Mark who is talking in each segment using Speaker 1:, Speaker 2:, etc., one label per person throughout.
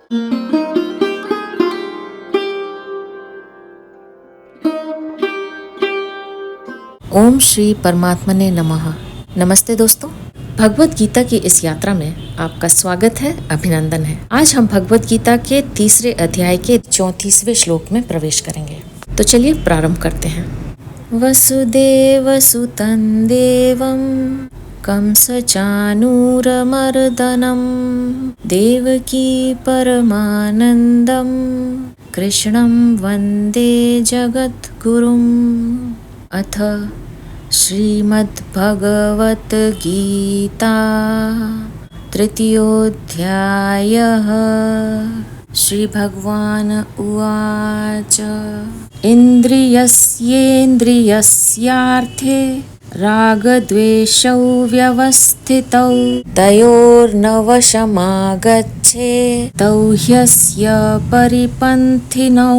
Speaker 1: ओम श्री परमात्मने नमः। नमस्ते दोस्तों, भगवत गीता की इस यात्रा में आपका स्वागत है, अभिनंदन है। आज हम भगवत गीता के तीसरे अध्याय के 34वें श्लोक में प्रवेश करेंगे। तो चलिए प्रारंभ करते हैं। वसुदेवसुतं देवं कंसचानूरमर्दनं देवकी परमानन्दं कृष्णं वन्दे जगद्गुरुम्। अथ श्रीमद्भगवद्गीता तृतीयोऽध्यायः। श्रीभगवान् उवाच इन्द्रियस्येन्द्रियस्यार्थे रागद्वेषौ व्यवस्थितौ तयोर्नवशमागच्छेत् ह्यस्य परिपन्थिनौ।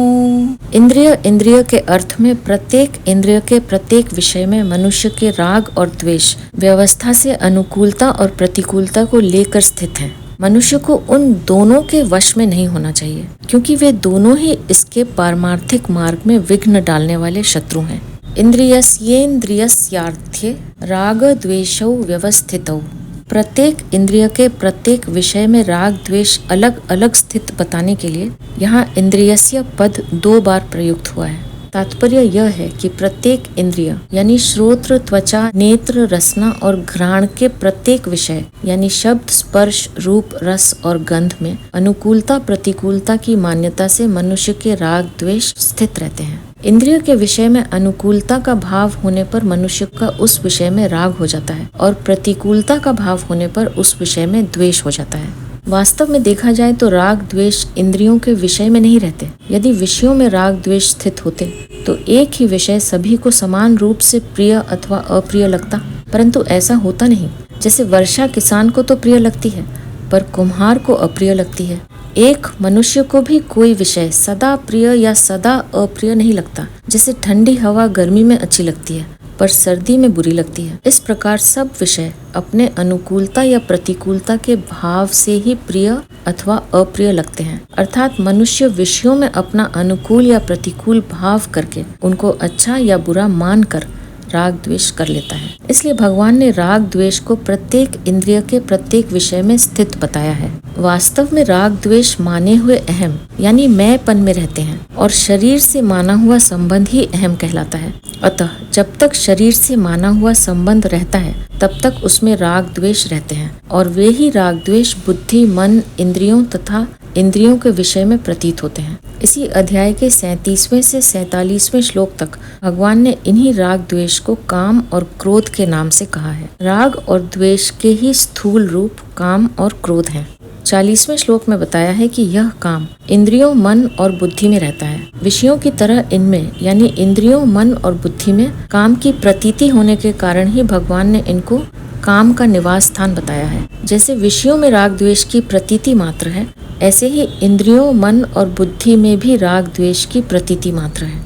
Speaker 1: इंद्रिय के अर्थ में प्रत्येक इंद्रिय के प्रत्येक विषय में मनुष्य के राग और द्वेष व्यवस्था से अनुकूलता और प्रतिकूलता को लेकर स्थित है। मनुष्य को उन दोनों के वश में नहीं होना चाहिए, क्योंकि वे दोनों ही इसके पारमार्थिक मार्ग में विघ्न डालने वाले शत्रु हैं। इंद्रियस्येन्द्रियस्यार्थे राग द्वेषौ व्यवस्थितौ। प्रत्येक इंद्रिय के प्रत्येक विषय में राग द्वेष अलग अलग स्थित बताने के लिए यहाँ इंद्रियस्य पद 2 बार प्रयुक्त हुआ है। तात्पर्य यह है कि प्रत्येक इंद्रिय यानी श्रोत्र, त्वचा, नेत्र, रसना और घ्राण के प्रत्येक विषय यानी शब्द, स्पर्श, रूप, रस और गंध में अनुकूलता प्रतिकूलता की मान्यता से मनुष्य के राग द्वेष स्थित रहते हैं। इंद्रिय के विषय में अनुकूलता का भाव होने पर मनुष्य का उस विषय में राग हो जाता है और प्रतिकूलता का भाव होने पर उस विषय में द्वेष हो जाता है। वास्तव में देखा जाए तो राग द्वेष इंद्रियों के विषय में नहीं रहते। यदि विषयों में राग द्वेष स्थित होते तो एक ही विषय सभी को समान रूप से प्रिय अथवा अप्रिय लगता, परंतु ऐसा होता नहीं। जैसे वर्षा किसान को तो प्रिय लगती है पर कुम्हार को अप्रिय लगती है। एक मनुष्य को भी कोई विषय सदा प्रिय या सदा अप्रिय नहीं लगता। जैसे ठंडी हवा गर्मी में अच्छी लगती है पर सर्दी में बुरी लगती है, इस प्रकार सब विषय अपने अनुकूलता या प्रतिकूलता के भाव से ही प्रिय अथवा अप्रिय लगते हैं। अर्थात मनुष्य विषयों में अपना अनुकूल या प्रतिकूल भाव करके उनको अच्छा या बुरा मानकर राग द्वेष कर लेता है। इसलिए भगवान ने राग द्वेष को प्रत्येक इंद्रिय के प्रत्येक विषय में स्थित बताया है। वास्तव में राग द्वेष माने हुए अहम यानी मैंपन में रहते हैं और शरीर से माना हुआ संबंध ही अहम कहलाता है। अतः जब तक शरीर से माना हुआ संबंध रहता है तब तक उसमें राग द्वेष रहते हैं और वे ही राग द्वेष बुद्धि, मन, इंद्रियों तथा इंद्रियों के विषय में प्रतीत होते हैं। इसी अध्याय के 37वें से 47वें श्लोक तक भगवान ने इन्हीं राग द्वेष को काम और क्रोध के नाम से कहा है। राग और द्वेष के ही स्थूल रूप काम और क्रोध हैं। 40वें श्लोक में बताया है कि यह काम इंद्रियों, मन और बुद्धि में रहता है। विषयों की तरह इनमें यानी इंद्रियों, मन और बुद्धि में काम की प्रतीति होने के कारण ही भगवान ने इनको काम का निवास स्थान बताया है। जैसे विषयों में राग द्वेष की प्रतीति मात्र है, ऐसे ही इंद्रियों, मन और बुद्धि में भी राग द्वेष की प्रतीति मात्र है।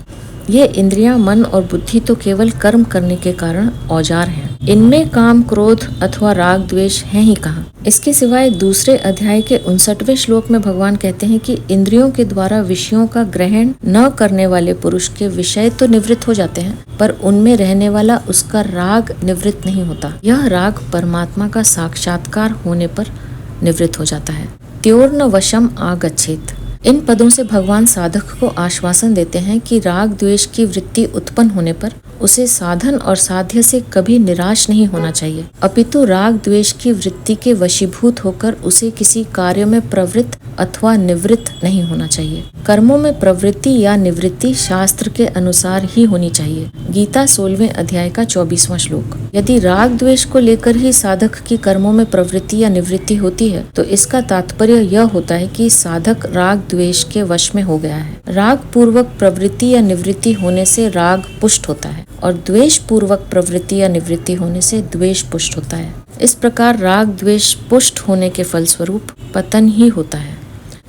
Speaker 1: ये इंद्रियां, मन और बुद्धि तो केवल कर्म करने के कारण औजार हैं। इनमें काम, क्रोध अथवा राग द्वेष है ही कहाँ। इसके सिवाय दूसरे अध्याय के 59वें श्लोक में भगवान कहते हैं कि इंद्रियों के द्वारा विषयों का ग्रहण न करने वाले पुरुष के विषय तो निवृत्त हो जाते हैं पर उनमें रहने वाला उसका राग निवृत्त नहीं होता। यह राग परमात्मा का साक्षात्कार होने पर निवृत्त हो जाता है। त्योर्न वशम आगच्छेत्। इन पदों से भगवान साधक को आश्वासन देते हैं कि राग द्वेष की वृत्ति उत्पन्न होने पर उसे साधन और साध्य से कभी निराश नहीं होना चाहिए, अपितु राग द्वेष की वृत्ति के वशीभूत होकर उसे किसी कार्य में प्रवृत्त अथवा निवृत्त नहीं होना चाहिए। कर्मों में प्रवृत्ति या निवृत्ति शास्त्र के अनुसार ही होनी चाहिए। गीता 16वें अध्याय का 24वां श्लोक। यदि राग द्वेष को लेकर ही साधक की कर्मों में प्रवृत्ति या निवृत्ति होती है तो इसका तात्पर्य यह होता है कि साधक राग द्वेष के वश में हो गया है। राग पूर्वक प्रवृत्ति या निवृत्ति होने से राग पुष्ट होता है और द्वेष पूर्वक प्रवृत्ति या निवृत्ति होने से द्वेष पुष्ट होता है। इस प्रकार राग द्वेष पुष्ट होने के फलस्वरूप पतन ही होता है।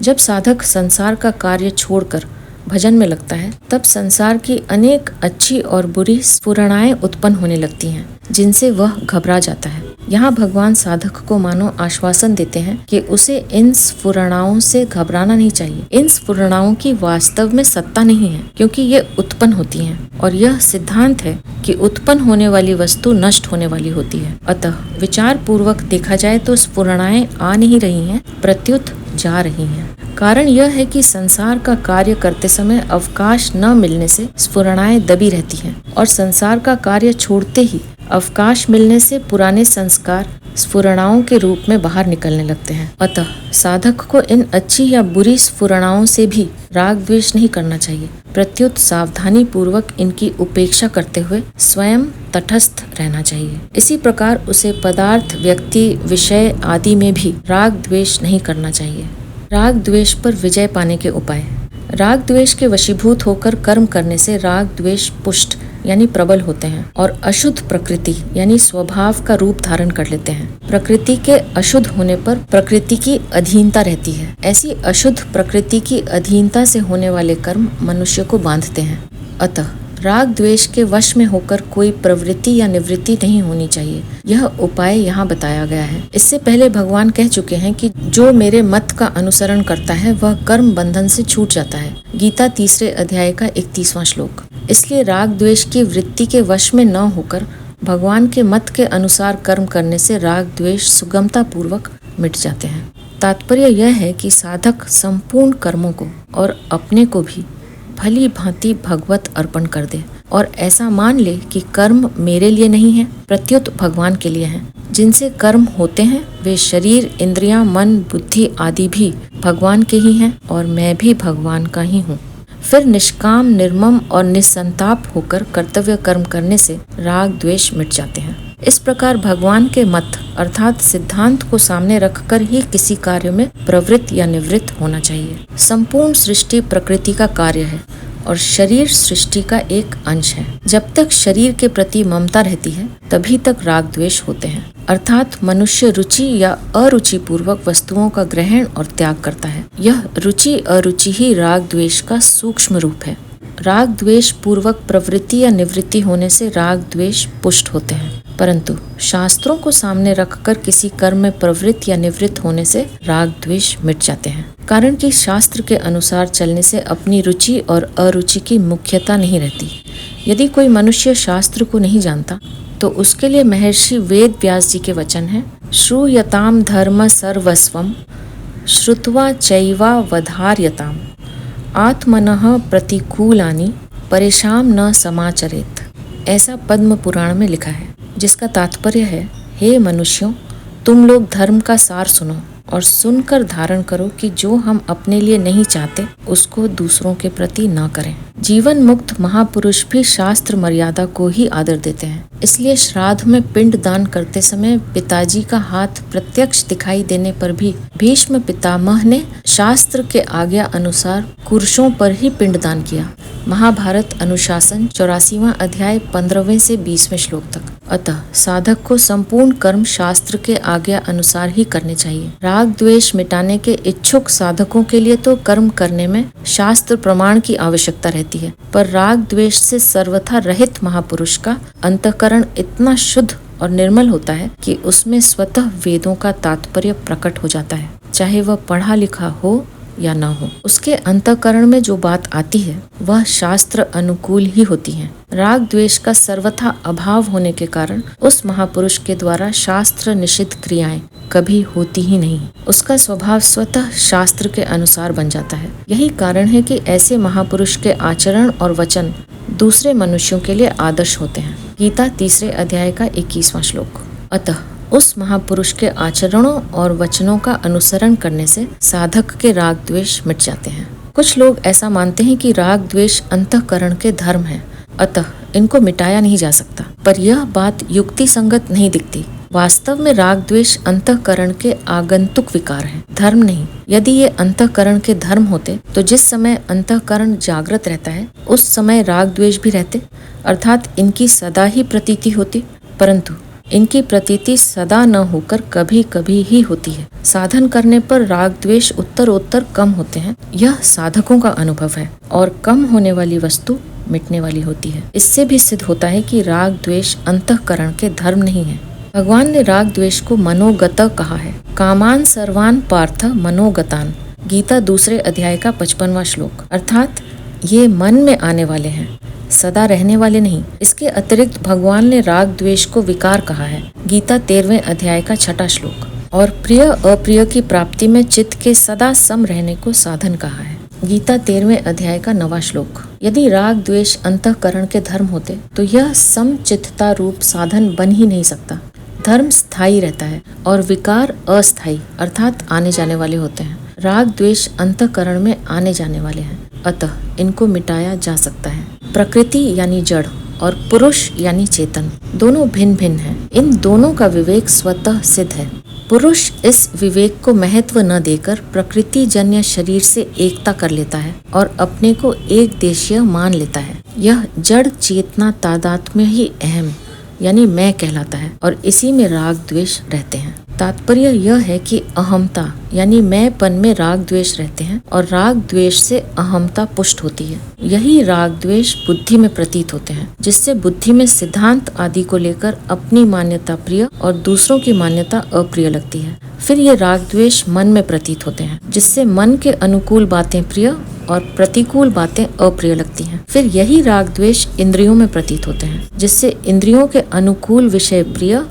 Speaker 1: जब साधक संसार का कार्य छोड़कर भजन में लगता है, तब संसार की अनेक अच्छी और बुरी स्फुरणाएं उत्पन्न होने लगती हैं, जिनसे वह घबरा जाता है। यहाँ भगवान साधक को मानो आश्वासन देते हैं कि उसे इन स्फुरणाओं से घबराना नहीं चाहिए। इन स्फुरणाओं की वास्तव में सत्ता नहीं है, क्योंकि ये उत्पन्न होती हैं, और यह सिद्धांत है कि उत्पन्न होने वाली वस्तु नष्ट होने वाली होती है। अतः विचार पूर्वक देखा जाए तो स्फुरणाएं आ नहीं रही हैं, प्रत्युत जा रही हैं। कारण यह है कि संसार का कार्य करते समय अवकाश न मिलने से स्फुरणाएं दबी रहती हैं, और संसार का कार्य छोड़ते ही अवकाश मिलने से पुराने संस्कार स्फुरणाओं के रूप में बाहर निकलने लगते हैं। अतः साधक को इन अच्छी या बुरी स्फुरणाओं से भी राग द्वेष नहीं करना चाहिए, प्रत्युत सावधानी पूर्वक इनकी उपेक्षा करते हुए स्वयं तटस्थ रहना चाहिए। इसी प्रकार उसे पदार्थ, व्यक्ति, विषय आदि में भी राग द्वेष नहीं करना चाहिए। राग द्वेष पर विजय पाने के उपाय। राग द्वेष के वशीभूत होकर कर्म करने से राग द्वेष पुष्ट यानी प्रबल होते हैं और अशुद्ध प्रकृति यानी स्वभाव का रूप धारण कर लेते हैं। प्रकृति के अशुद्ध होने पर प्रकृति की अधीनता रहती है। ऐसी अशुद्ध प्रकृति की अधीनता से होने वाले कर्म मनुष्य को बांधते हैं। अतः राग द्वेष के वश में होकर कोई प्रवृत्ति या निवृत्ति नहीं होनी चाहिए। यह उपाय यहाँ बताया गया है। इससे पहले भगवान कह चुके हैं कि जो मेरे मत का अनुसरण करता है वह कर्म बंधन से छूट जाता है। गीता 3 अध्याय का 31वां श्लोक। इसलिए राग द्वेष की वृत्ति के वश में न होकर भगवान के मत के अनुसार कर्म करने से राग द्वेष सुगमता पूर्वक मिट जाते हैं। तात्पर्य यह है कि साधक संपूर्ण कर्मों को और अपने को भी भली भांति भगवत अर्पण कर दे और ऐसा मान ले कि कर्म मेरे लिए नहीं है, प्रत्युत भगवान के लिए हैं। जिनसे कर्म होते हैं वे शरीर, इंद्रियां, मन, बुद्धि आदि भी भगवान के ही हैं और मैं भी भगवान का ही हूँ। फिर निष्काम, निर्मम और निसंताप होकर कर्तव्य कर्म करने से राग द्वेष मिट जाते हैं। इस प्रकार भगवान के मत अर्थात सिद्धांत को सामने रखकर ही किसी कार्य में प्रवृत्त या निवृत्त होना चाहिए। संपूर्ण सृष्टि प्रकृति का कार्य है और शरीर सृष्टि का एक अंश है। जब तक शरीर के प्रति ममता रहती है तभी तक राग द्वेष होते हैं, अर्थात मनुष्य रुचि या अरुचि पूर्वक वस्तुओं का ग्रहण और त्याग करता है। यह रुचि अरुचि ही राग द्वेष का सूक्ष्म रूप है। राग द्वेष पूर्वक प्रवृत्ति या निवृत्ति होने से राग द्वेष पुष्ट होते हैं, परंतु शास्त्रों को सामने रखकर किसी कर्म में प्रवृत्त या निवृत्त होने से राग द्वेष मिट जाते हैं। कारण कि शास्त्र के अनुसार चलने से अपनी रुचि और अरुचि की मुख्यता नहीं रहती। यदि कोई मनुष्य शास्त्र को नहीं जानता तो उसके लिए महर्षि वेद व्यास जी के वचन हैं, श्रूयताम धर्म सर्वस्वम श्रुत्वा चैवा वधार्यताम आत्मनः प्रतिकूलानि परेशान न समाचरेत। ऐसा पद्म पुराण में लिखा है, जिसका तात्पर्य है, हे मनुष्यों, तुम लोग धर्म का सार सुनो और सुनकर धारण करो कि जो हम अपने लिए नहीं चाहते उसको दूसरों के प्रति न करें। जीवन मुक्त महापुरुष भी शास्त्र मर्यादा को ही आदर देते हैं। इसलिए श्राद्ध में पिंड दान करते समय पिताजी का हाथ प्रत्यक्ष दिखाई देने पर भी भीष्म पितामह ने शास्त्र के आज्ञा अनुसार कुरुषों पर ही पिंड दान किया। महाभारत अनुशासन 84वां अध्याय 15वें से 20वें श्लोक तक। अतः साधक को संपूर्ण कर्म शास्त्र के आज्ञा अनुसार ही करने चाहिए। राग द्वेष मिटाने के इच्छुक साधकों के लिए तो कर्म करने में शास्त्र प्रमाण की आवश्यकता रहती है, पर राग द्वेष से सर्वथा रहित महापुरुष का अंतःकरण इतना शुद्ध और निर्मल होता है कि उसमें स्वतः वेदों का तात्पर्य प्रकट हो जाता है, चाहे वह पढ़ा लिखा हो या न हो। उसके अंतःकरण में जो बात आती है वह शास्त्र अनुकूल ही होती है। राग द्वेष का सर्वथा अभाव होने के कारण उस महापुरुष के द्वारा शास्त्र निषिद्ध क्रियाएं कभी होती ही नहीं। उसका स्वभाव स्वतः शास्त्र के अनुसार बन जाता है। यही कारण है कि ऐसे महापुरुष के आचरण और वचन दूसरे मनुष्यों के लिए आदर्श होते हैं। गीता 3 अध्याय का 21वां श्लोक। अतः उस महापुरुष के आचरणों और वचनों का अनुसरण करने से साधक के राग द्वेष मिट जाते हैं। कुछ लोग ऐसा मानते हैं कि राग द्वेष अंतःकरण के धर्म है, अतः इनको मिटाया नहीं जा सकता, पर यह बात युक्ति संगत नहीं दिखती। वास्तव में राग द्वेष अंतःकरण के आगंतुक विकार हैं, धर्म नहीं। यदि ये अंतःकरण के धर्म होते तो जिस समय अंतःकरण जागृत रहता है उस समय राग द्वेष भी रहते, अर्थात इनकी सदा ही प्रतीति होती। परंतु इनकी प्रतीति सदा न होकर कभी कभी ही होती है। साधन करने पर राग द्वेष उत्तरोत्तर कम होते हैं, यह साधकों का अनुभव है, और कम होने वाली वस्तु मिटने वाली होती है। इससे भी सिद्ध होता है कि राग द्वेष अंतःकरण के धर्म नहीं है। भगवान ने राग द्वेष को मनोगत कहा है। कामान सर्वान पार्थ मनोगतान, गीता 2 अध्याय का 55वां श्लोक। अर्थात ये मन में आने वाले हैं, सदा रहने वाले नहीं। इसके अतिरिक्त भगवान ने राग द्वेष को विकार कहा है। गीता 13वें अध्याय का 6वां श्लोक। और प्रिय अप्रिय की प्राप्ति में चित्त के सदा सम रहने को साधन कहा है। गीता 13वें अध्याय का 9वां श्लोक। यदि राग द्वेष अंतःकरण के धर्म होते तो यह समचित्तता रूप साधन बन ही नहीं सकता। धर्म स्थायी रहता है और विकार अस्थायी अर्थात आने जाने वाले होते हैं। राग द्वेष अंतःकरण में आने जाने वाले हैं, अतः इनको मिटाया जा सकता है। प्रकृति यानी जड़ और पुरुष यानी चेतन दोनों भिन्न भिन्न हैं। इन दोनों का विवेक स्वतः सिद्ध है। पुरुष इस विवेक को महत्व न देकर प्रकृति जन्य शरीर से एकता कर लेता है और अपने को एक देशीय मान लेता है। यह जड़ चेतना तादात्म्य ही अहम यानी मैं कहलाता है और इसी में राग द्वेष रहते हैं। तात्पर्य यह है कि अहमता यानी मैंपन में राग द्वेष रहते हैं और राग द्वेष से अहमता पुष्ट होती है। यही राग द्वेष बुद्धि में प्रतीत होते हैं, जिससे बुद्धि में सिद्धांत आदि को लेकर अपनी मान्यता प्रिय और दूसरों की मान्यता अप्रिय लगती है। फिर ये राग द्वेष मन में प्रतीत होते हैं, जिससे मन के अनुकूल बातें प्रिय और प्रतिकूल बातें अप्रिय लगती हैं। फिर यही राग द्वेष इंद्रियों में प्रतीत होते हैं, जिससे इंद्रियों के अनुकूल विषय प्रिय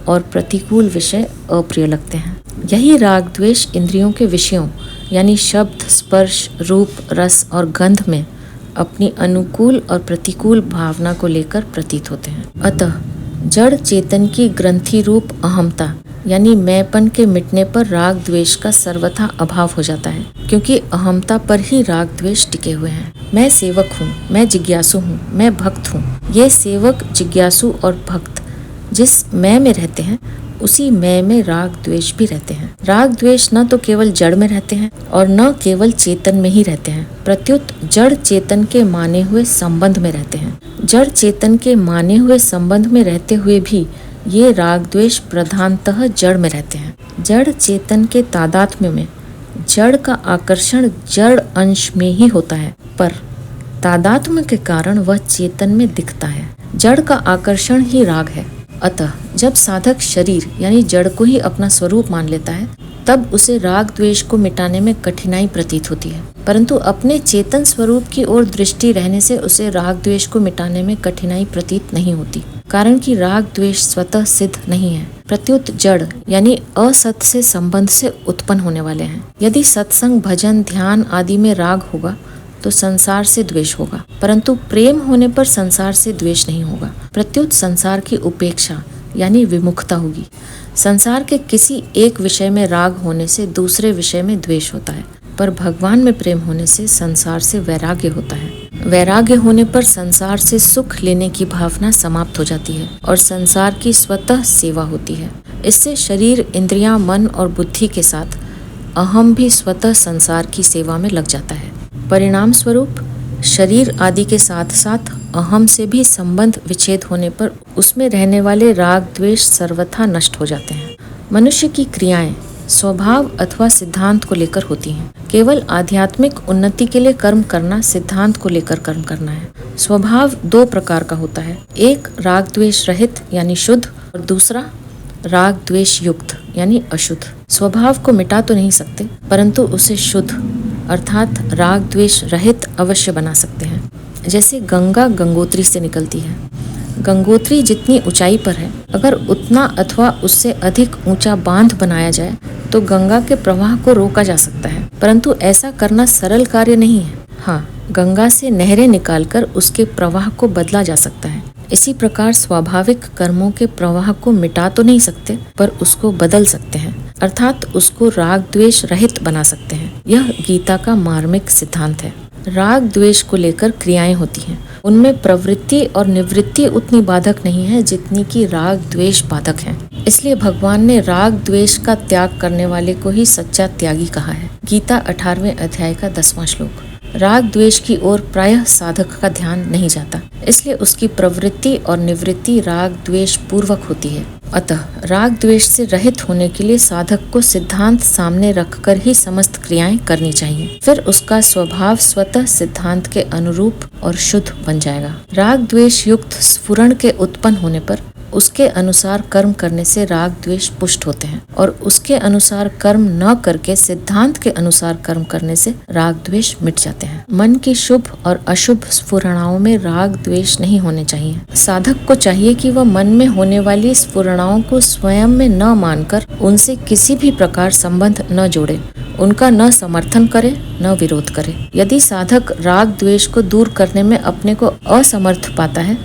Speaker 1: और प्रतिकूल विषय अप्रिय लगते हैं। यही राग द्वेष इंद्रियों के विषयों यानी शब्द, स्पर्श, रूप, रस और गंध में अपनी अनुकूल और प्रतिकूल भावना को लेकर प्रतीत होते हैं। अतः जड़ चेतन की ग्रंथि रूप अहमता यानी मैंपन के मिटने पर राग द्वेष का सर्वथा अभाव हो जाता है, क्योंकि अहमता पर ही राग द्वेष टिके हुए हैं। मैं सेवक हूँ, मैं जिज्ञासु हूँ, मैं भक्त हूँ। ये सेवक, जिज्ञासु और भक्त जिस मैं में रहते हैं उसी मैं में राग द्वेष भी रहते हैं। राग द्वेष न तो केवल जड़ में रहते हैं और न केवल चेतन में ही रहते हैं, प्रत्युत जड़ चेतन के माने हुए संबंध में रहते हैं। जड़ चेतन के माने हुए संबंध में रहते हुए भी ये राग द्वेष प्रधानतः जड़ में रहते हैं। जड़ चेतन के तादात्म्य में जड़ का आकर्षण जड़ अंश में ही होता है, पर तादात्म्य के कारण वह चेतन में दिखता है। जड़ का आकर्षण ही राग है। अतः जब साधक शरीर यानी जड़ को ही अपना स्वरूप मान लेता है, तब उसे राग द्वेष को मिटाने में कठिनाई प्रतीत होती है, परंतु अपने चेतन स्वरूप की ओर दृष्टि रहने से उसे राग द्वेष को मिटाने में कठिनाई प्रतीत नहीं होती, कारण कि राग द्वेष स्वतः सिद्ध नहीं है, प्रत्युत जड़ यानी असत से संबंध से उत्पन्न होने वाले हैं। यदि सत्संग, भजन, ध्यान आदि में राग होगा तो संसार से द्वेष होगा, परंतु प्रेम होने पर संसार से द्वेष नहीं होगा, प्रत्युत संसार की उपेक्षा यानी विमुखता होगी। संसार के किसी एक विषय में राग होने से दूसरे विषय में द्वेष होता है, पर भगवान में प्रेम होने से संसार से वैराग्य होता है। वैराग्य होने पर संसार से सुख लेने की भावना समाप्त हो जाती है और संसार की स्वतः सेवा होती है। इससे शरीर, इंद्रियां, मन और बुद्धि के साथ अहम भी स्वतः संसार की सेवा में लग जाता है। परिणाम स्वरूप शरीर आदि के साथ साथ अहम से भी संबंध विच्छेद होने पर उसमें रहने वाले राग द्वेष सर्वथा नष्ट हो जाते हैं। मनुष्य की क्रियाएं स्वभाव अथवा सिद्धांत को लेकर होती हैं। केवल आध्यात्मिक उन्नति के लिए कर्म करना सिद्धांत को लेकर कर्म करना है। स्वभाव 2 प्रकार का होता है, एक राग द्वेष रहित यानी शुद्ध और दूसरा राग द्वेष युक्त यानी अशुद्ध। स्वभाव को मिटा तो नहीं सकते, परंतु उसे शुद्ध अर्थात राग द्वेष रहित अवश्य बना सकते हैं। जैसे गंगा गंगोत्री से निकलती है। गंगोत्री जितनी ऊंचाई पर है, अगर उतना अथवा उससे अधिक ऊंचा बांध बनाया जाए तो गंगा के प्रवाह को रोका जा सकता है, परंतु ऐसा करना सरल कार्य नहीं है। हाँ, गंगा से नहरें निकालकर उसके प्रवाह को बदला जा सकता है। इसी प्रकार स्वाभाविक कर्मों के प्रवाह को मिटा तो नहीं सकते, पर उसको बदल सकते हैं, अर्थात उसको राग द्वेष रहित बना सकते हैं। यह गीता का मार्मिक सिद्धांत है। राग द्वेष को लेकर क्रियाएं होती हैं, उनमें प्रवृत्ति और निवृत्ति उतनी बाधक नहीं है जितनी कि राग द्वेष बाधक है। इसलिए भगवान ने राग द्वेष का त्याग करने वाले को ही सच्चा त्यागी कहा है। गीता 18वें अध्याय का 10वां श्लोक। राग द्वेष की ओर प्रायः साधक का ध्यान नहीं जाता, इसलिए उसकी प्रवृत्ति और निवृत्ति राग द्वेष पूर्वक होती है। अतः राग द्वेष से रहित होने के लिए साधक को सिद्धांत सामने रखकर ही समस्त क्रियाएं करनी चाहिए। फिर उसका स्वभाव स्वतः सिद्धांत के अनुरूप और शुद्ध बन जाएगा। राग द्वेष युक्त स्फुरण के उत्पन्न होने पर उसके अनुसार कर्म करने से राग द्वेष पुष्ट होते हैं और उसके अनुसार कर्म न करके सिद्धांत के अनुसार कर्म करने से राग द्वेष मिट जाते हैं। मन की शुभ और अशुभ स्फुरणाओं में राग द्वेष नहीं होने चाहिए। साधक को चाहिए कि वह मन में होने वाली स्फुरणाओं को स्वयं में न मानकर उनसे किसी भी प्रकार संबंध न जोड़े, उनका न समर्थन करे न विरोध करे। यदि साधक राग द्वेष को दूर करने में अपने को असमर्थ पाता है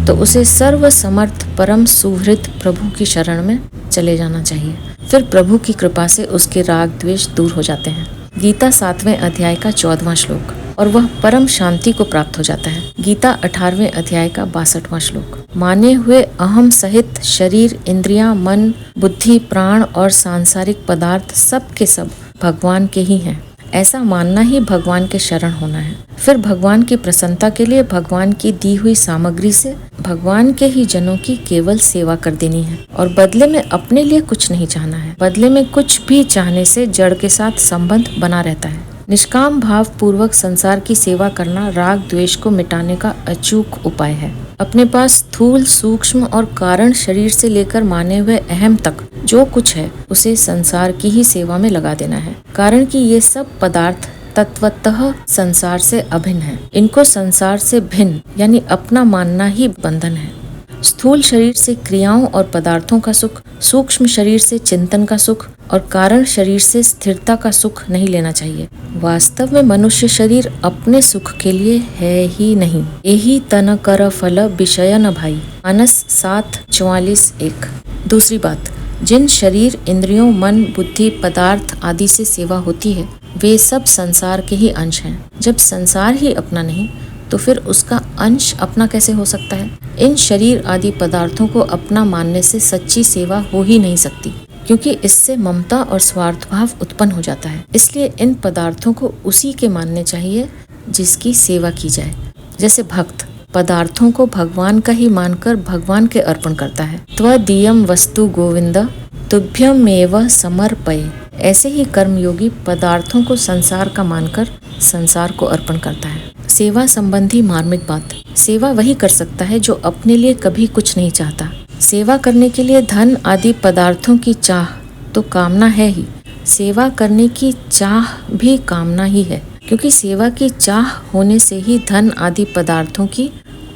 Speaker 1: तो उसे सर्व समर्थ परम सुहृद प्रभु की शरण में चले जाना चाहिए। फिर प्रभु की कृपा से उसके राग द्वेष दूर हो जाते हैं। गीता 7वें अध्याय का 14वां श्लोक। और वह परम शांति को प्राप्त हो जाता है। गीता 18वें अध्याय का 62वां श्लोक। माने हुए अहम सहित शरीर, इंद्रियां, मन, बुद्धि, प्राण और सांसारिक पदार्थ सब के सब भगवान के ही हैं। ऐसा मानना ही भगवान के शरण होना है। फिर भगवान की प्रसन्नता के लिए भगवान की दी हुई सामग्री से भगवान के ही जनों की केवल सेवा कर देनी है और बदले में अपने लिए कुछ नहीं चाहना है। बदले में कुछ भी चाहने से जड़ के साथ संबंध बना रहता है। निष्काम भाव पूर्वक संसार की सेवा करना राग द्वेष को मिटाने का अचूक उपाय है। अपने पास स्थूल, सूक्ष्म और कारण शरीर से लेकर माने हुए अहम तक जो कुछ है उसे संसार की ही सेवा में लगा देना है, कारण कि ये सब पदार्थ तत्वतः संसार से अभिन्न है। इनको संसार से भिन्न यानी अपना मानना ही बंधन है। स्थूल शरीर से क्रियाओं और पदार्थों का सुख, सूक्ष्म शरीर से चिंतन का सुख और कारण शरीर से स्थिरता का सुख नहीं लेना चाहिए। वास्तव में मनुष्य शरीर अपने सुख के लिए है ही नहीं। यही तन कर फल विषय न भाई। मानस 7:44-1। दूसरी बात, जिन शरीर, इंद्रियों, मन, बुद्धि, पदार्थ आदि से सेवा होती है वे सब संसार के ही अंश हैं। जब संसार ही अपना नहीं तो फिर उसका अंश अपना कैसे हो सकता है। इन शरीर आदि पदार्थों को अपना मानने से सच्ची सेवा हो ही नहीं सकती, क्योंकि इससे ममता और स्वार्थ भाव उत्पन्न हो जाता है। इसलिए इन पदार्थों को उसी के मानने चाहिए जिसकी सेवा की जाए। जैसे भक्त पदार्थों को भगवान का ही मानकर भगवान के अर्पण करता है। त्वदीयम वस्तु गोविंद तुभ्यमेव समर्पये। ऐसे ही कर्मयोगी पदार्थों को संसार का मानकर संसार को अर्पण करता है। सेवा संबंधी मार्मिक बात, सेवा वही कर सकता है जो अपने लिए कभी कुछ नहीं चाहता। सेवा करने के लिए धन आदि पदार्थों की चाह तो कामना है ही, सेवा करने की चाह भी कामना ही है, क्योंकि सेवा की चाह होने से ही धन आदि पदार्थों की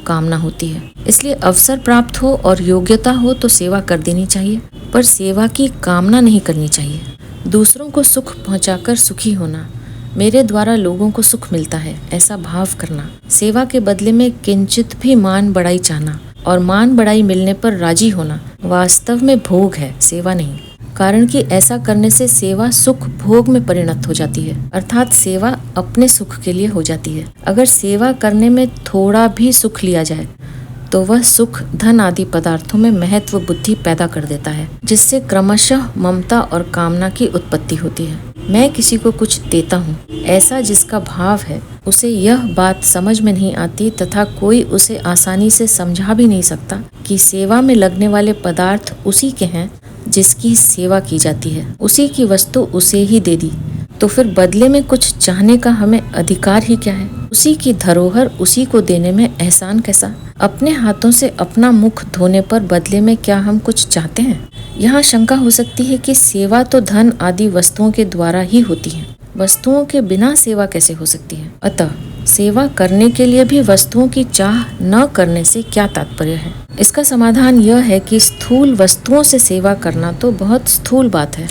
Speaker 1: कामना होती है। इसलिए अवसर प्राप्त हो और योग्यता हो तो सेवा कर देनी चाहिए, पर सेवा की कामना नहीं करनी चाहिए। दूसरों को सुख पहुंचाकर सुखी होना, मेरे द्वारा लोगों को सुख मिलता है, ऐसा भाव करना, सेवा के बदले में किंचित भी मान बढ़ाई चाहना और मान बढ़ाई मिलने पर राजी होना वास्तव में भोग है, सेवा नहीं। कारण कि ऐसा करने से सेवा सुख भोग में परिणत हो जाती है, अर्थात सेवा अपने सुख के लिए हो जाती है। अगर सेवा करने में थोड़ा भी सुख लिया जाए तो वह सुख धन आदि पदार्थों में महत्व बुद्धि पैदा कर देता है, जिससे क्रमशः ममता और कामना की उत्पत्ति होती है। मैं किसी को कुछ देता हूँ ऐसा जिसका भाव है, उसे यह बात समझ में नहीं आती तथा कोई उसे आसानी से समझा भी नहीं सकता कि सेवा में लगने वाले पदार्थ उसी के हैं जिसकी सेवा की जाती है। उसी की वस्तु उसे ही दे दी तो फिर बदले में कुछ चाहने का हमें अधिकार ही क्या है। उसी की धरोहर उसी को देने में एहसान कैसा। अपने हाथों से अपना मुख धोने पर बदले में क्या हम कुछ चाहते हैं। यहाँ शंका हो सकती है कि सेवा तो धन आदि वस्तुओं के द्वारा ही होती है, वस्तुओं के बिना सेवा कैसे हो सकती है। अतः सेवा करने के लिए भी वस्तुओं की चाह न करने से क्या तात्पर्य है। इसका समाधान यह है कि स्थूल वस्तुओं से सेवा करना तो बहुत स्थूल बात है।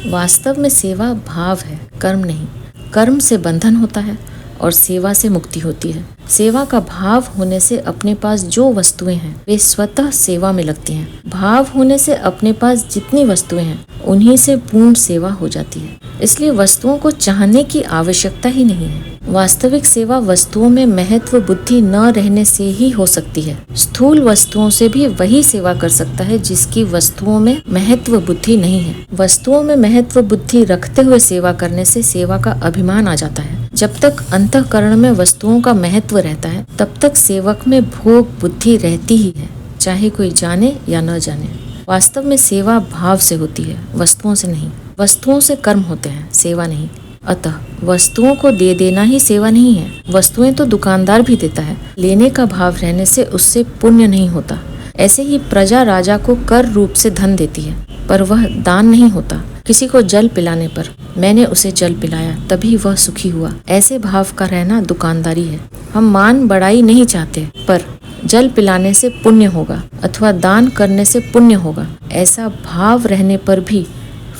Speaker 1: वास्तव में सेवा भाव है, कर्म नहीं। कर्म से बंधन होता है और सेवा से मुक्ति होती है। सेवा का भाव होने से अपने पास जो वस्तुएं हैं वे स्वतः सेवा में लगती हैं। भाव होने से अपने पास जितनी वस्तुएं हैं उन्हीं से पूर्ण सेवा हो जाती है। इसलिए वस्तुओं को चाहने की आवश्यकता ही नहीं है। वास्तविक सेवा वस्तुओं में महत्व बुद्धि न रहने से ही हो सकती है। स्थूल वस्तुओं से भी वही सेवा कर सकता है जिसकी वस्तुओं में महत्व बुद्धि नहीं है। वस्तुओं में महत्व बुद्धि रखते हुए सेवा करने से सेवा का अभिमान आ जाता है, जब तक अंतःकरण में वस्तुओं का महत्व रहता है तब तक सेवक में भोग बुद्धि रहती ही है, चाहे कोई जाने या न जाने। वास्तव में सेवा भाव से होती है, वस्तुओं से नहीं। वस्तुओं से कर्म होते हैं, सेवा नहीं। अतः वस्तुओं को दे देना ही सेवा नहीं है। वस्तुएं तो दुकानदार भी देता है, लेने का भाव रहने से उससे पुण्य नहीं होता। ऐसे ही प्रजा राजा को कर रूप से धन देती है, पर वह दान नहीं होता। किसी को जल पिलाने पर मैंने उसे जल पिलाया तभी वह सुखी हुआ, ऐसे भाव का रहना दुकानदारी है। हम मान बढ़ाई नहीं चाहते, पर जल पिलाने से पुण्य होगा अथवा दान करने से पुण्य होगा, ऐसा भाव रहने पर भी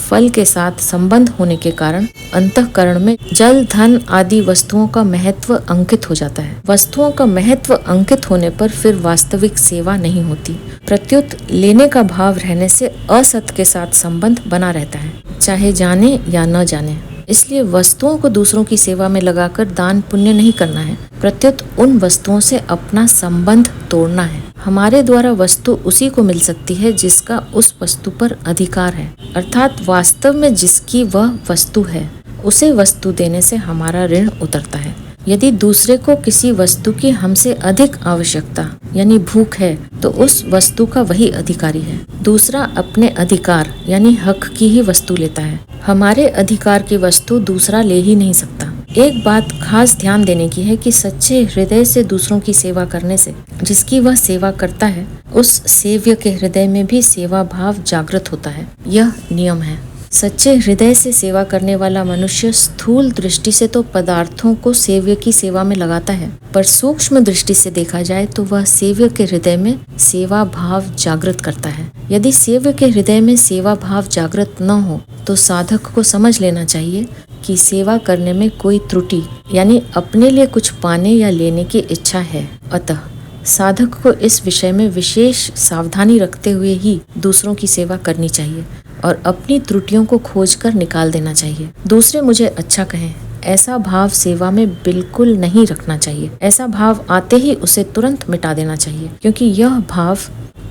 Speaker 1: फल के साथ संबंध होने के कारण अंतःकरण में जल धन आदि वस्तुओं का महत्व अंकित हो जाता है। वस्तुओं का महत्व अंकित होने पर फिर वास्तविक सेवा नहीं होती। प्रत्युत लेने का भाव रहने से असत के साथ संबंध बना रहता है, चाहे जाने या न जाने। इसलिए वस्तुओं को दूसरों की सेवा में लगाकर दान पुण्य नहीं करना है, प्रत्युत उन वस्तुओं से अपना संबंध तोड़ना है। हमारे द्वारा वस्तु उसी को मिल सकती है जिसका उस वस्तु पर अधिकार है, अर्थात वास्तव में जिसकी वह वस्तु है, उसे वस्तु देने से हमारा ऋण उतरता है। यदि दूसरे को किसी वस्तु की हमसे अधिक आवश्यकता यानी भूख है, तो उस वस्तु का वही अधिकारी है। दूसरा अपने अधिकार यानी हक की ही वस्तु लेता है, हमारे अधिकार की वस्तु दूसरा ले ही नहीं सकता। एक बात खास ध्यान देने की है कि सच्चे हृदय से दूसरों की सेवा करने से जिसकी वह सेवा करता है, उस सेव्य के हृदय में भी सेवा भाव जागृत होता है। यह नियम है। सच्चे हृदय से सेवा करने वाला मनुष्य स्थूल दृष्टि से तो पदार्थों को सेव्य की सेवा में लगाता है, पर सूक्ष्म दृष्टि से देखा जाए तो वह सेव्य के हृदय में सेवा भाव जागृत करता है। यदि सेव्य के हृदय में सेवा भाव जागृत न हो तो साधक को समझ लेना चाहिए कि सेवा करने में कोई त्रुटि यानी अपने लिए कुछ पाने या लेने की इच्छा है। अतः साधक को इस विषय में विशेष सावधानी रखते हुए ही दूसरों की सेवा करनी चाहिए और अपनी त्रुटियों को खोजकर निकाल देना चाहिए। दूसरे मुझे अच्छा कहें, ऐसा भाव सेवा में बिल्कुल नहीं रखना चाहिए। ऐसा भाव आते ही उसे तुरंत मिटा देना चाहिए, क्योंकि यह भाव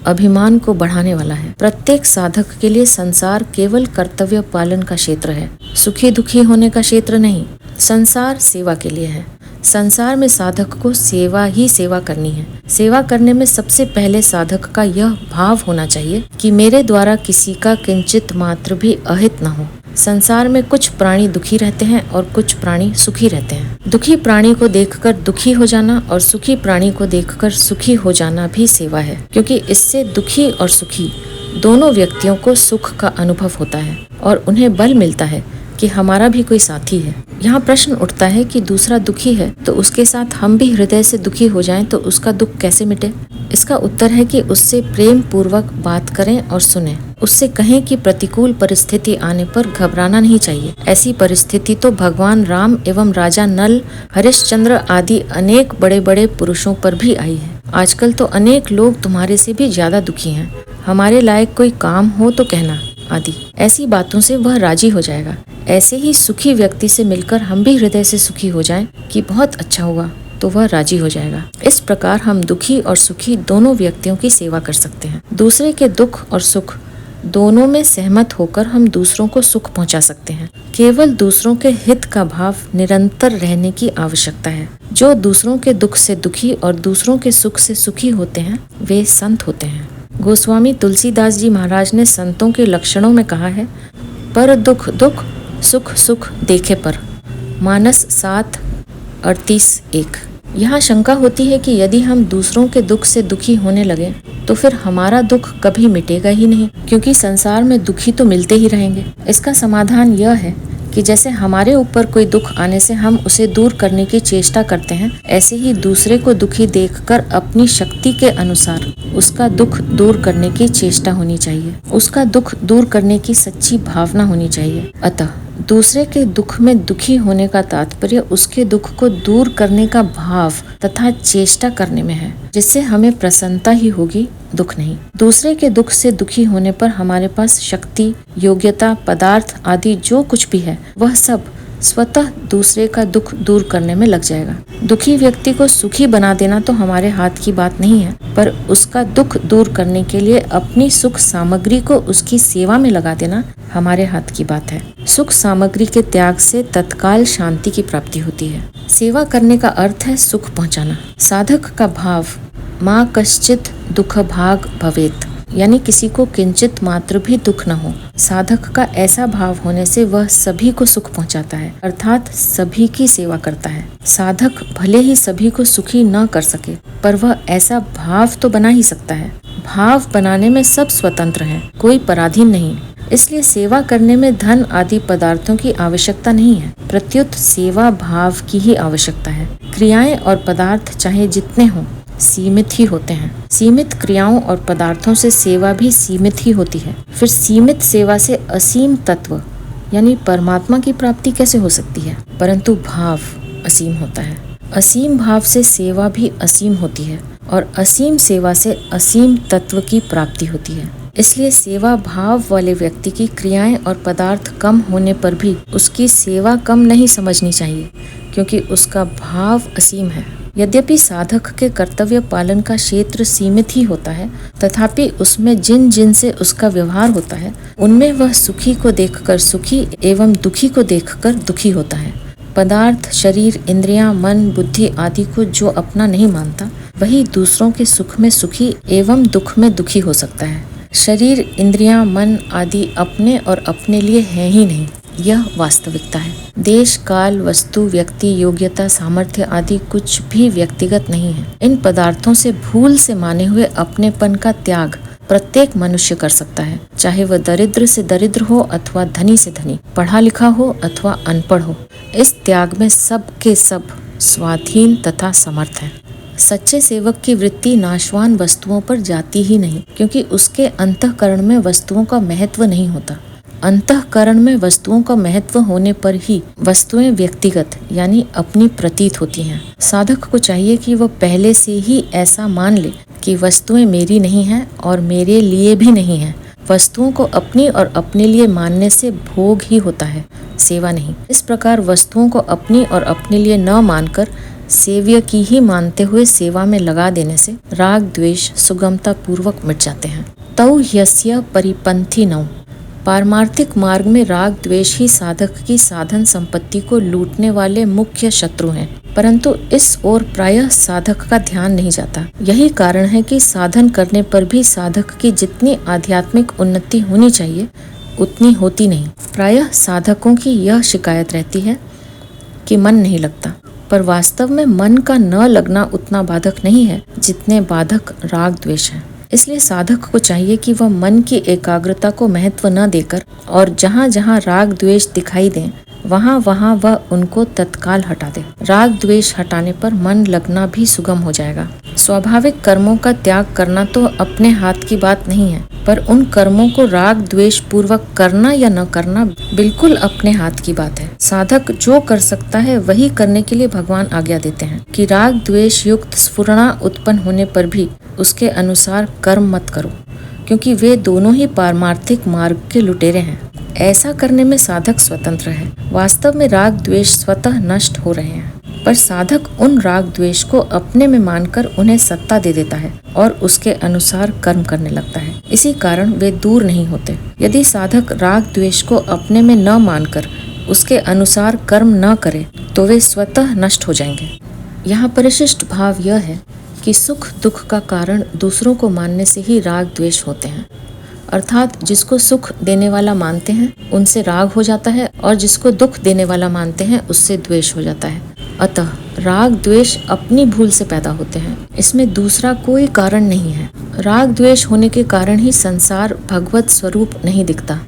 Speaker 1: अभिमान को बढ़ाने वाला है। प्रत्येक साधक के लिए संसार केवल कर्तव्य पालन का क्षेत्र है, सुखी दुखी होने का क्षेत्र नहीं। संसार सेवा के लिए है। संसार में साधक को सेवा ही सेवा करनी है। सेवा करने में सबसे पहले साधक का यह भाव होना चाहिए कि मेरे द्वारा किसी का किंचित मात्र भी अहित न हो। संसार में कुछ प्राणी दुखी रहते हैं और कुछ प्राणी सुखी रहते हैं। दुखी प्राणी को देखकर दुखी हो जाना और सुखी प्राणी को देखकर सुखी हो जाना भी सेवा है, क्योंकि इससे दुखी और सुखी दोनों व्यक्तियों को सुख का अनुभव होता है और उन्हें बल मिलता है कि हमारा भी कोई साथी है। यहाँ प्रश्न उठता है कि दूसरा दुखी है तो उसके साथ हम भी हृदय से दुखी हो जाएं तो उसका दुख कैसे मिटे? इसका उत्तर है कि उससे प्रेम पूर्वक बात करें और सुनें। उससे कहें कि प्रतिकूल परिस्थिति आने पर घबराना नहीं चाहिए। ऐसी परिस्थिति तो भगवान राम एवं राजा नल, हरिश्चंद्र आदि अनेक बड़े बड़े पुरुषों पर भी आई है। आजकल तो अनेक लोग तुम्हारे से भी ज्यादा दुखी हैं। हमारे लायक कोई काम हो तो कहना आदि ऐसी बातों से वह राजी हो जाएगा। ऐसे ही सुखी व्यक्ति से मिलकर हम भी हृदय से सुखी हो जाएं कि बहुत अच्छा हुआ, तो वह राजी हो जाएगा। इस प्रकार हम दुखी और सुखी दोनों व्यक्तियों की सेवा कर सकते हैं। दूसरे के दुख और सुख दोनों में सहमत होकर हम दूसरों को सुख पहुंचा सकते हैं। केवल दूसरों के हित का भाव निरंतर रहने की आवश्यकता है। जो दूसरों के दुख से दुखी और दूसरों के सुख से सुखी होते हैं, वे संत होते हैं। गोस्वामी तुलसीदास जी महाराज ने संतों के लक्षणों में कहा है, पर दुख दुख सुख सुख देखे पर। मानस 7:38-1। यहाँ शंका होती है कि यदि हम दूसरों के दुख से दुखी होने लगे तो फिर हमारा दुख कभी मिटेगा ही नहीं, क्योंकि संसार में दुखी तो मिलते ही रहेंगे। इसका समाधान यह है कि जैसे हमारे ऊपर कोई दुख आने से हम उसे दूर करने की चेष्टा करते हैं, ऐसे ही दूसरे को दुखी देखकर अपनी शक्ति के अनुसार उसका दुख दूर करने की चेष्टा होनी चाहिए। उसका दुख दूर करने की सच्ची भावना होनी चाहिए। अतः दूसरे के दुख में दुखी होने का तात्पर्य उसके दुख को दूर करने का भाव तथा चेष्टा करने में है, जिससे हमें प्रसन्नता ही होगी, दुख नहीं। दूसरे के दुख से दुखी होने पर हमारे पास शक्ति, योग्यता, पदार्थ आदि जो कुछ भी है, वह सब स्वतः दूसरे का दुख दूर करने में लग जाएगा। दुखी व्यक्ति को सुखी बना देना तो हमारे हाथ की बात नहीं है, पर उसका दुख दूर करने के लिए अपनी सुख सामग्री को उसकी सेवा में लगा देना हमारे हाथ की बात है। सुख सामग्री के त्याग से तत्काल शांति की प्राप्ति होती है। सेवा करने का अर्थ है सुख पहुंचाना। साधक का भाव माँ कश्चित दुख भाग भवेत, यानी किसी को किंचित मात्र भी दुख न हो। साधक का ऐसा भाव होने से वह सभी को सुख पहुंचाता है, अर्थात सभी की सेवा करता है। साधक भले ही सभी को सुखी न कर सके, पर वह ऐसा भाव तो बना ही सकता है। भाव बनाने में सब स्वतंत्र हैं, कोई पराधीन नहीं। इसलिए सेवा करने में धन आदि पदार्थों की आवश्यकता नहीं है, प्रत्युत सेवा भाव की ही आवश्यकता है। क्रियाएं और पदार्थ चाहे जितने हों, सीमित ही होते हैं। सीमित क्रियाओं और पदार्थों से सेवा भी सीमित ही होती है। फिर सीमित सेवा से असीम तत्व यानी परमात्मा की प्राप्ति कैसे हो सकती है? परंतु भाव असीम होता है। असीम भाव से सेवा भी असीम होती है और असीम सेवा से असीम तत्व की प्राप्ति होती है। इसलिए सेवा भाव वाले व्यक्ति की क्रियाएं और पदार्थ कम होने पर भी उसकी सेवा कम नहीं समझनी चाहिए, क्योंकि उसका भाव असीम है। यद्यपि साधक के कर्तव्य पालन का क्षेत्र सीमित ही होता है, तथापि उसमें जिन जिन से उसका व्यवहार होता है, उनमें वह सुखी को देखकर सुखी एवं दुखी को देखकर दुखी होता है। पदार्थ, शरीर, इंद्रियां, मन, बुद्धि आदि को जो अपना नहीं मानता, वही दूसरों के सुख में सुखी एवं दुख में दुखी हो सकता है। शरीर, इंद्रियां, मन आदि अपने और अपने लिए है ही नहीं, यह वास्तविकता है। देश, काल, वस्तु, व्यक्ति, योग्यता, सामर्थ्य आदि कुछ भी व्यक्तिगत नहीं है। इन पदार्थों से भूल से माने हुए अपनेपन का त्याग प्रत्येक मनुष्य कर सकता है, चाहे वह दरिद्र से दरिद्र हो अथवा धनी से धनी, पढ़ा लिखा हो अथवा अनपढ़ हो। इस त्याग में सब के सब स्वाधीन तथा समर्थ है। सच्चे सेवक की वृत्ति नाशवान वस्तुओं पर जाती ही नहीं, क्योंकि उसके अंतःकरण में वस्तुओं का महत्व नहीं होता। अंतःकरण में वस्तुओं का महत्व होने पर ही वस्तुएं व्यक्तिगत यानी अपनी प्रतीत होती हैं। साधक को चाहिए कि वह पहले से ही ऐसा मान ले कि वस्तुएं मेरी नहीं हैं और मेरे लिए भी नहीं हैं। वस्तुओं को अपनी और अपने लिए मानने से भोग ही होता है, सेवा नहीं। इस प्रकार वस्तुओं को अपनी और अपने लिए न मानकर सेव्य की ही मानते हुए सेवा में लगा देने से राग द्वेष सुगमता पूर्वक मिट जाते हैं। तौ ह्यस्य परिपंथी नौ, पारमार्थिक मार्ग में राग द्वेष ही साधक की साधन संपत्ति को लूटने वाले मुख्य शत्रु हैं, परंतु इस ओर प्रायः साधक का ध्यान नहीं जाता। यही कारण है कि साधन करने पर भी साधक की जितनी आध्यात्मिक उन्नति होनी चाहिए उतनी होती नहीं। प्रायः साधकों की यह शिकायत रहती है कि मन नहीं लगता, पर वास्तव में मन का न लगना उतना बाधक नहीं है जितने बाधक राग द्वेष है। इसलिए साधक को चाहिए कि वह मन की एकाग्रता को महत्व न देकर और जहाँ जहाँ राग द्वेष दिखाई दें वहाँ वहाँ वह उनको तत्काल हटा दे। राग द्वेष हटाने पर मन लगना भी सुगम हो जाएगा। स्वाभाविक कर्मों का त्याग करना तो अपने हाथ की बात नहीं है, पर उन कर्मों को राग द्वेष पूर्वक करना या न करना बिल्कुल अपने हाथ की बात है। साधक जो कर सकता है वही करने के लिए भगवान आज्ञा देते हैं कि राग द्वेष युक्त स्फुरणा उत्पन्न होने पर भी उसके अनुसार कर्म मत करो, क्योंकि वे दोनों ही पारमार्थिक मार्ग के लुटेरे हैं। ऐसा करने में साधक स्वतंत्र है। वास्तव में राग द्वेष स्वतः नष्ट हो रहे हैं, पर साधक उन राग द्वेष को अपने में मानकर उन्हें सत्ता दे देता है और उसके अनुसार कर्म करने लगता है। इसी कारण वे दूर नहीं होते। यदि साधक राग द्वेष को अपने में न मानकर उसके अनुसार कर्म न करे तो वे स्वतः नष्ट हो जाएंगे। यहाँ परिशिष्ट भाव यह है कि सुख दुख का कारण दूसरों को मानने से ही राग द्वेष होते हैं, अर्थात जिसको सुख देने वाला मानते हैं उनसे राग हो जाता है और जिसको दुख देने वाला मानते हैं उससे द्वेष हो जाता है। अतः राग द्वेष अपनी भूल से पैदा होते हैं, इसमें दूसरा कोई कारण नहीं है। राग द्वेष होने के कारण ही संसार भगवत स्वरूप नहीं दिखता,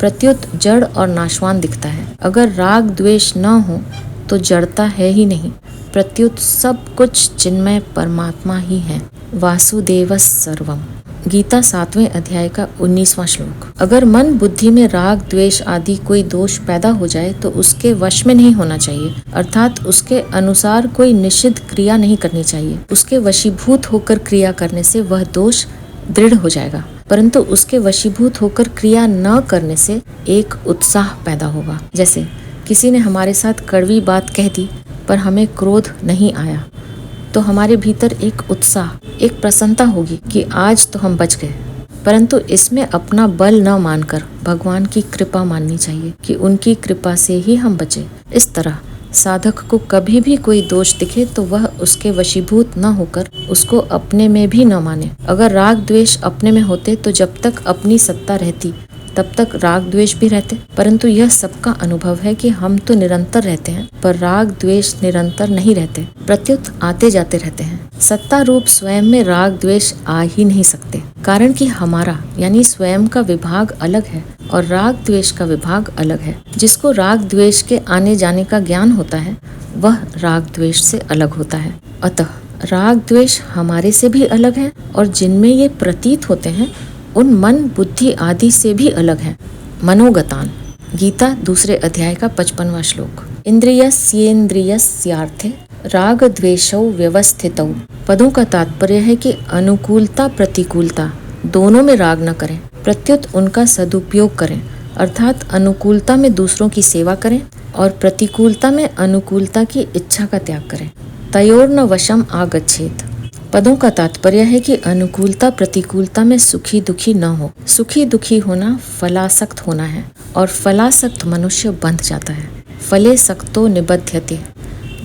Speaker 1: प्रत्युत जड़ और नाशवान दिखता है। अगर राग द्वेष न हो तो जड़ता है ही नहीं, प्रत्युत सब कुछ चिन्मय परमात्मा ही है। वासुदेवस सर्वम। गीता 7वें अध्याय का 19वां श्लोक। अगर मन बुद्धि में राग द्वेष आदि कोई दोष पैदा हो जाए तो उसके वश में नहीं होना चाहिए, अर्थात उसके अनुसार कोई निषिद्ध क्रिया नहीं करनी चाहिए। उसके वशीभूत होकर क्रिया करने से वह दोष दृढ़ हो जाएगा, परंतु उसके वशीभूत होकर क्रिया न करने से एक उत्साह पैदा होगा। जैसे किसी ने हमारे साथ कड़वी बात कह दी पर हमें क्रोध नहीं आया, तो हमारे भीतर एक उत्साह, एक प्रसन्नता होगी कि आज तो हम बच गए। परंतु इसमें अपना बल न मानकर भगवान की कृपा माननी चाहिए कि उनकी कृपा से ही हम बचे। इस तरह साधक को कभी भी कोई दोष दिखे तो वह उसके वशीभूत न होकर उसको अपने में भी न माने। अगर राग द्वेष अपने में होते तो जब तक अपनी सत्ता रहती तब तक राग द्वेष भी रहते, परंतु यह सबका अनुभव है कि हम तो निरंतर रहते हैं पर राग द्वेष निरंतर नहीं रहते, प्रत्युत आते जाते रहते हैं। सत्ता रूप स्वयं में राग द्वेष आ ही नहीं सकते, कारण कि हमारा यानी स्वयं का विभाग अलग है और राग द्वेष का विभाग अलग है। जिसको राग द्वेष के आने जाने का ज्ञान होता है वह राग द्वेष से अलग होता है। अतः राग द्वेष हमारे से भी अलग है और जिनमें ये प्रतीत होते हैं उन मन बुद्धि आदि से भी अलग है। मनोगतान, गीता 2 अध्याय का 55वां श्लोक। इंद्रियस्येन्द्रियस्यार्थे राग द्वेषौ व्यवस्थितौ। पदों का तात्पर्य है कि अनुकूलता प्रतिकूलता दोनों में राग न करें, प्रत्युत उनका सदुपयोग करें, अर्थात अनुकूलता में दूसरों की सेवा करें और प्रतिकूलता में अनुकूलता की इच्छा का त्याग करें। तयोर्न वशम आगच्छेत। पदों का तात्पर्य है कि अनुकूलता प्रतिकूलता में सुखी दुखी न हो। सुखी दुखी होना फलासक्त होना है और फलासक्त मनुष्य बंध जाता है। फले सक्तो निबध्यते।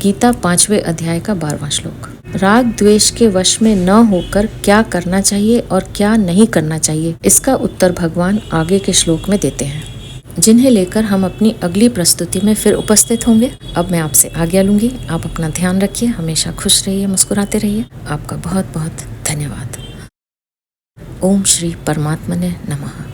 Speaker 1: गीता 5वें अध्याय का 12वां श्लोक। राग द्वेष के वश में न होकर क्या करना चाहिए और क्या नहीं करना चाहिए, इसका उत्तर भगवान आगे के श्लोक में देते हैं, जिन्हें लेकर हम अपनी अगली प्रस्तुति में फिर उपस्थित होंगे। अब मैं आपसे आज्ञा लूंगी। आप अपना ध्यान रखिए, हमेशा खुश रहिए, मुस्कुराते रहिए। आपका बहुत बहुत धन्यवाद। ओम श्री परमात्मने नमः।